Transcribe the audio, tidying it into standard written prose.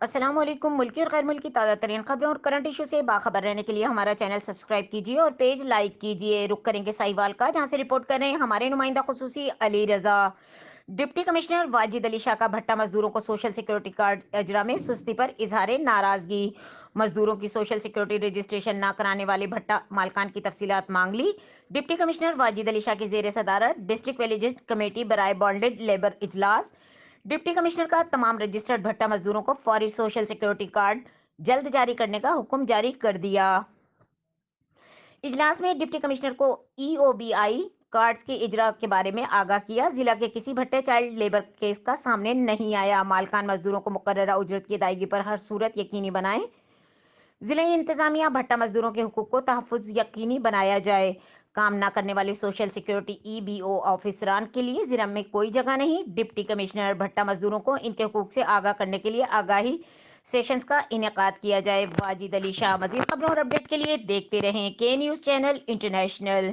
السلام علیکم۔ ملکی اور غیر ملکی تازہ ترین خبروں اور کرنٹ ایشو سے باخبر رہنے کے لیے ہمارا چینل سبسکرائب کیجیے اور پیج لائک کیجیے۔ رخ کریں گے ساہیوال کا، جہاں سے رپورٹ کر رہے ہیں ہمارے نمائندہ خصوصی علی رضا۔ ڈپٹی کمشنر واجد علی شاہ کا بھٹا مزدوروں کو سوشل سیکورٹی کارڈ اجرا میں سستی پر اظہار ناراضگی۔ مزدوروں کی سوشل سیکورٹی رجسٹریشن نہ کرانے والے بھٹا مالکان کی تفصیلات مانگ لی۔ ڈپٹی کمشنر واجد علی شاہ کی زیر صدارت ڈسٹرکٹ ویلیجز کمیٹی برائے بانڈڈ لیبر اجلاس۔ ڈپٹی کمشنر کا تمام رجسٹرڈ بھٹا مزدوروں کو فوری سوشل سیکورٹی کارڈ جلد جاری کرنے کا حکم جاری کر دیا۔ اجلاس میں ڈپٹی کمشنر کو ای او بی آئی کارڈز کے اجرا کے بارے میں آگاہ کیا۔ ضلع کے کسی بھٹے چائلڈ لیبر کیس کا سامنے نہیں آیا۔ مالکان مزدوروں کو مقررہ اجرت کی ادائیگی پر ہر صورت یقینی بنائیں۔ ضلعی انتظامیہ بھٹا مزدوروں کے حقوق کو تحفظ یقینی بنایا جائے۔ کام نہ کرنے والے social security E B O آفیسران کے لیے ضلع میں کوئی جگہ نہیں۔ ڈپٹی کمشنر بھٹا مزدوروں کو ان کے حقوق سے آگاہ کرنے کے لیے آگاہی سیشنز کا انعقاد کیا جائے۔ واجد علی شاہ۔ مزید خبروں اور اپڈیٹ کے لیے دیکھتے رہیں کے نیوز چینل انٹرنیشنل۔